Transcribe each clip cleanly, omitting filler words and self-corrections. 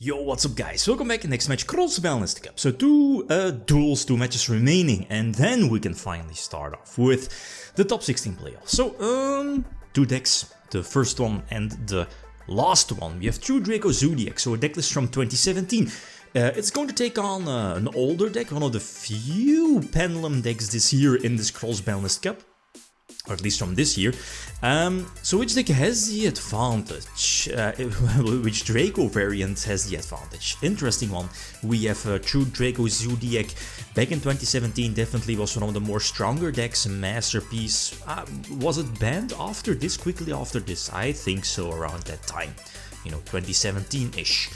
Yo, what's up guys? Welcome back in next match, Cross-Banlist Cup. So two duels, 2 matches remaining, and then we can finally start off with the top 16 playoffs. So, 2 decks, the first one and the last one. We have two Draco Zodiac, so a decklist from 2017. It's going to take on an older deck, one of the few Pendulum decks this year in this Cross-Banlist Cup. Or at least from this year. So which deck has the advantage? Which Draco variant has the advantage? Interesting one. We have a true Draco Zodiac. Back in 2017 definitely was one of the more stronger decks, a masterpiece. Was it banned after this, quickly after this? I think so, around that time. You know, 2017-ish.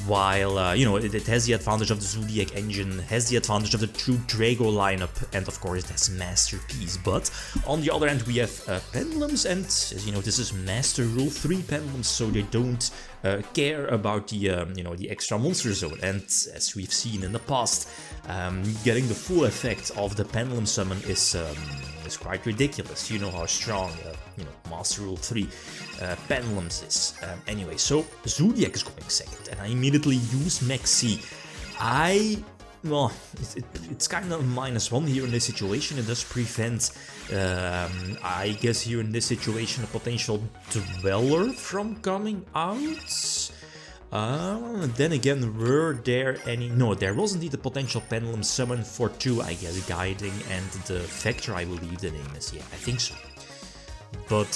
While, you know, it has the advantage of the Zodiac engine, has the advantage of the true Draco lineup, and of course that's Masterpiece. But on the other hand we have Pendulums, and as you know, this is Master Rule 3 Pendulums, so they don't care about the, you know, the extra monster zone. And as we've seen in the past, getting the full effect of the Pendulum summon is quite ridiculous. You know how strong, you know, Master Rule 3 Pendulums is. Anyway, so Zodiac is going second, and I immediately use Maxi. Well, it's kind of -1 here in this situation. It does prevent, I guess here in this situation, a potential Dweller from coming out. Then again, were there any... No, there was indeed a potential Pendulum summon for 2, I guess, Guiding and the Vector, I believe the name is. Yeah, I think so. But,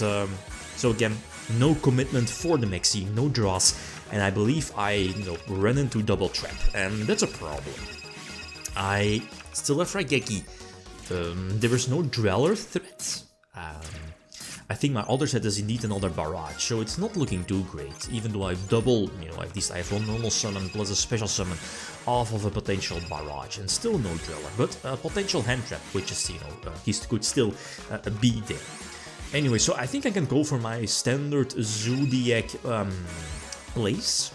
so again, no commitment for the Maxi, no draws, and I believe I, you know, run into double trap, and that's a problem. I still have Raigeki. There is no Dweller threat. I think my other set is indeed another Barrage, so it's not looking too great, even though I've double, you know, at least I have one normal summon plus a special summon off of a potential Barrage, and still no Dweller, but a potential hand trap, which is, you know, he could still be there. Anyway, so I think I can go for my standard Zodiac plays.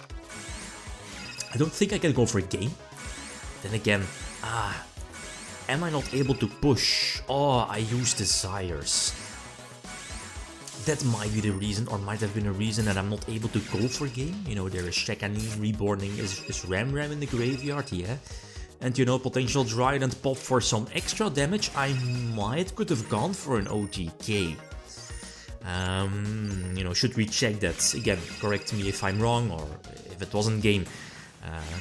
I don't think I can go for a game. Then again, am I not able to push? Oh, I use Desires. That might be the reason, or might have been a reason that I'm not able to go for game. You know, there is Shekani reborning, is Ram in the graveyard, yeah. And you know, potential Trident pop for some extra damage. I could have gone for an OTK. You know, should we check that? Again, correct me if I'm wrong, or if it wasn't game,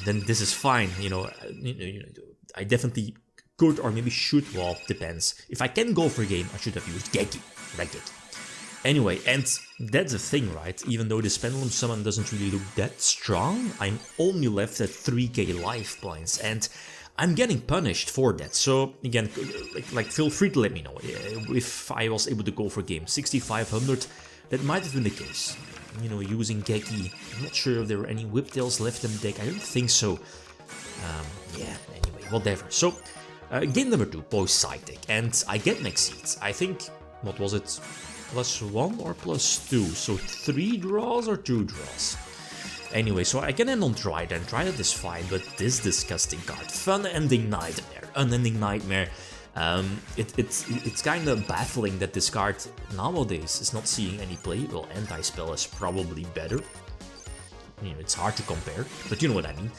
then this is fine. You know, I definitely could, or maybe should, well, depends. If I can go for game, I should have used Geki, Raigeki. Anyway, and that's the thing, right? Even though this Pendulum summon doesn't really look that strong, I'm only left at 3k life points, and I'm getting punished for that. So again, like feel free to let me know if I was able to go for game. 6500, that might have been the case. You know, using Geki, I'm not sure if there were any Whiptails left in the deck, I don't think so. Yeah, anyway, whatever. So, game number 2, post side deck, and I get Maxi. I think, what was it? +1 or +2, so 3 draws or 2 draws. Anyway, so I can end on Trident. Trident is fine, but this disgusting card, Unending Nightmare. Unending Nightmare. It's kind of baffling that this card nowadays is not seeing any play. Well, Anti-Spell is probably better. You know, it's hard to compare, but you know what I mean.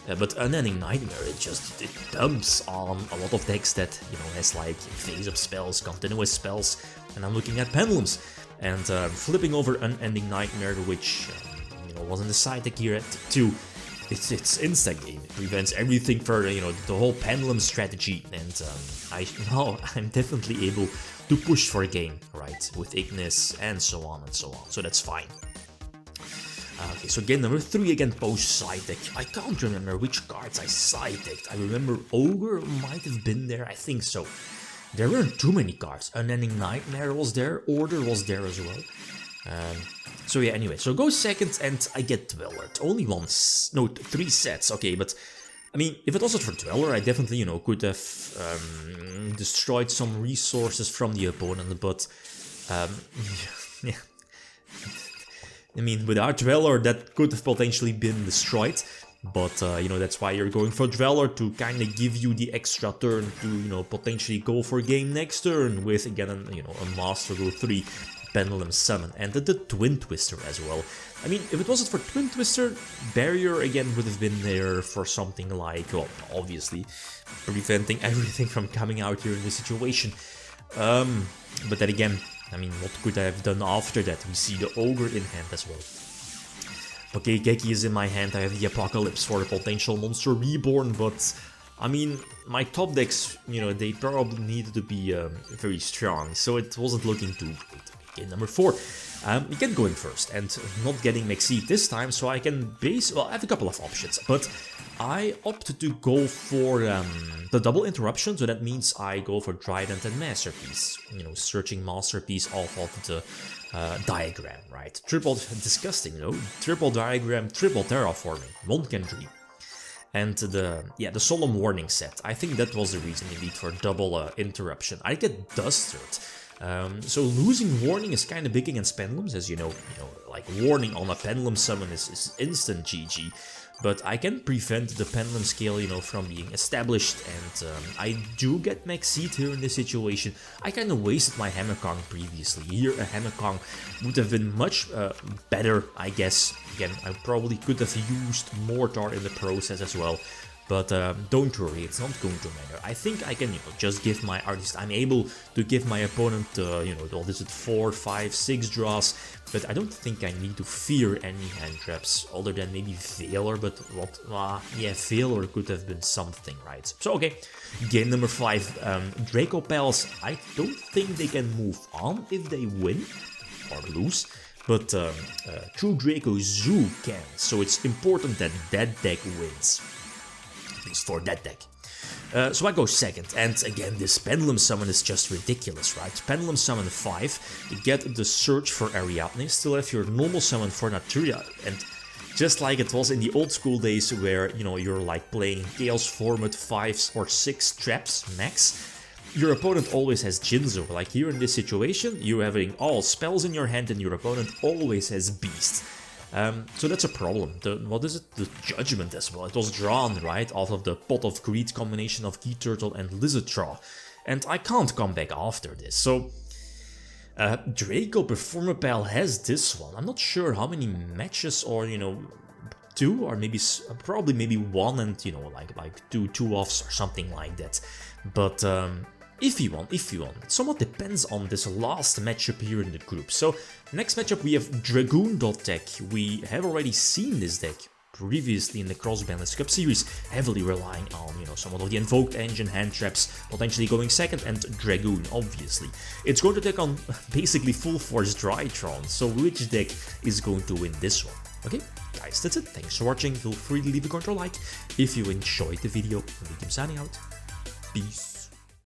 But Unending Nightmare, it dumps on a lot of decks that, you know, has like phase-up spells, continuous spells, and I'm looking at Pendulums, and flipping over Unending Nightmare, which, you know, was in the side deck here at 2. It's insta-game, it prevents everything for, you know, the whole Pendulum strategy, and I'm definitely able to push for a game, right, with Ignis, and so on and so on, so that's fine. Okay, so game number 3 again, post side deck. I can't remember which cards I side decked. I remember Ogre might have been there, I think so. There weren't too many cards. Unending Nightmare was there, Order was there as well. So yeah, anyway, so go second and I get Dweller. Only 3 sets, okay, but I mean, if it wasn't for Dweller, I definitely, you know, could have destroyed some resources from the opponent, but yeah. I mean, without Dweller, that could have potentially been destroyed, but, you know, that's why you're going for Dweller, to kind of give you the extra turn to, you know, potentially go for game next turn with, again, you know, a Master Rule 3 Pendulum Summon and the Twin Twister as well. I mean, if it wasn't for Twin Twister, Barrier again would have been there for something like, well, obviously, preventing everything from coming out here in this situation. But then again, I mean, what could I have done after that? We see the Ogre in hand as well. Okay, Geki is in my hand, I have the Apocalypse for the potential Monster Reborn, but I mean, my top decks, you know, they probably needed to be very strong, so it wasn't looking too great. Okay, number 4. You can go in first, and not getting Maxi this time, so I can well, I have a couple of options, but I opted to go for the double interruption, so that means I go for Trident and Masterpiece, you know, searching Masterpiece off of the diagram, right? Triple, disgusting, you know, triple diagram, triple terraforming, one can dream. And the Solemn Warning set, I think that was the reason indeed for double interruption. I get Dustered. So losing Warning is kind of big against Pendulums, as you know, like Warning on a Pendulum Summon is instant GG. But I can prevent the Pendulum Scale, you know, from being established, and I do get Max Seed here in this situation. I kind of wasted my Hammer Kong previously. Here a Hammer Kong would have been much better, I guess. Again, I probably could have used Mortar in the process as well. But don't worry, it's not going to matter. I think I can, you know, just give my artist. I'm able to give my opponent, you know, what is it, 4, 5, 6 draws. But I don't think I need to fear any hand traps other than maybe Veiler. But what? Yeah, Veiler could have been something, right? So okay, game number 5. Dracopals. I don't think they can move on if they win or lose. But True Draco Zoo can. So it's important that that deck wins. At least for that deck. So I go second, and again this Pendulum Summon is just ridiculous, right? Pendulum Summon 5, you get the Search for Ariadne, still have your normal summon for Naturia, and just like it was in the old school days where, you know, you're like playing Chaos Format 5 or 6 traps max, your opponent always has Jinzo. Like here in this situation, you're having all spells in your hand and your opponent always has Beast. So that's a problem. What is it? The Judgment as well. It was drawn, right, off of the Pot of Greed combination of Key Turtle and Lizard Draw. And I can't come back after this. So Draco Performapal has this one. I'm not sure how many matches, or, you know, 2 or maybe probably maybe 1 and, you know, like two offs or something like that. But if you want, it somewhat depends on this last matchup here in the group. So next matchup we have Dragoon.deck. We have already seen this deck previously in the Cross-Banlist Cup series, heavily relying on, you know, somewhat of the Invoked Engine, hand traps, potentially going second, and Dragoon, obviously. It's going to take on basically full force Drytron, so which deck is going to win this one? Okay, guys, that's it. Thanks for watching. Feel free to leave a comment or like if you enjoyed the video. I'm signing out. Peace.